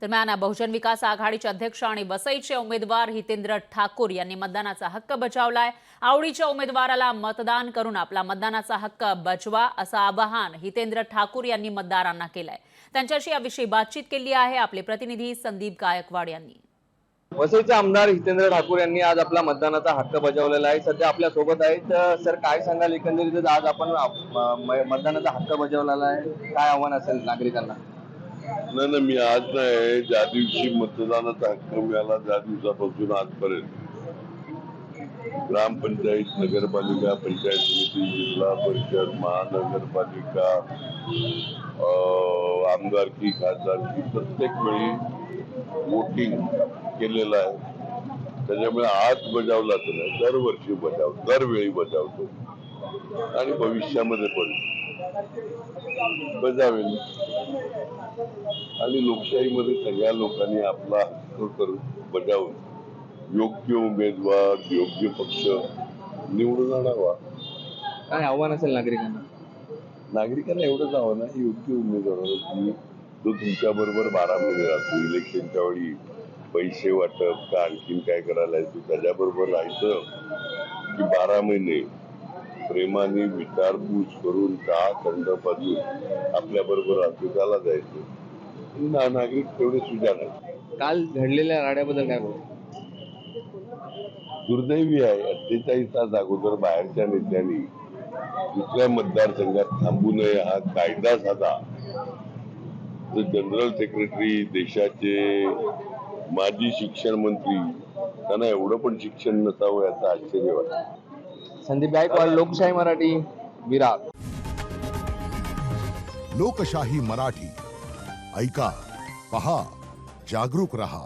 दरम्यान बहुजन विकास आघाडीचे अध्यक्ष आणि वसईचे उमेदवार हितेंद्र ठाकूर यांनी मतदानाचा हक्क बजावलाय। आवडीच्या उमेदवाराला मतदान करून आपला मतदानाचा हक्क बजवा असं आवाहन हितेंद्र ठाकूर यांनी मतदारांना केलंय। त्यांच्याशी याविषयी बातचीत केली आहे आपले प्रतिनिधी संदीप गायकवाड यांनी। वसईचे आमदार हितेंद्र ठाकूर यांनी आज आपला मतदानाचा हक्क बजावलेला आहे। सध्या आपल्या सोबत आहेत। सर, काय सांगाल, एकंदरीत आज आपण मतदानाचा हक्क बजावलेला आहे, काय आव्हान असेल नागरिकांना? नाही, मी आज नाही, ज्या दिवशी मतदानाचा हक्क मिळाला त्या दिवसापासून आजपर्यंत ग्रामपंचायत, नगरपालिका, पंचायत समिती, जिल्हा परिषद, महानगरपालिका, आमदारकी, खासदारकी प्रत्येक वेळी वोटिंग केलेलं आहे। त्याच्यामुळे आज बजावला तर नाही, दरवर्षी दरवेळी बजावतो आणि भविष्यामध्ये पण बजावेल। आणि लोकशाहीमध्ये सगळ्या लोकांनी आपला हक्क करून बजावून योग्य उमेदवार, योग्य पक्ष निवडून आणावा। काय आव्हान असेल नागरिकांना? नागरिकांना एवढंच आव्हान आहे, योग्य उमेदवार जो तुमच्या बरोबर 12 महिने राहतो, इलेक्शनच्या वेळी पैसे वाटप का आणखीन काय करायला येतो त्याच्याबरोबर राहायचं की 12 महिने प्रेमाने विचारपूस करून का खंड पाजून आपल्या बरोबर राहतो त्याला जायचं। नागरिक तेवढे सुजाण आहेत। काल घडलेल्या राड्याबद्दल काय बोलतो? दुर्दैवी आहे, 48 तास अगोदर बाहेरच्या नेत्यांनी दुसऱ्या मतदारसंघात थांबू नये हा कायदा साधा। तर जनरल सेक्रेटरी, देशाचे माजी शिक्षण मंत्री, त्यांना एवढं पण शिक्षण नसावं याचं आश्चर्य वाटतं। संदीप गायकवाड, लोकशाही मराठी, विरार। लोकशाही मराठी, ऐका, पहा, जागरूक रहा।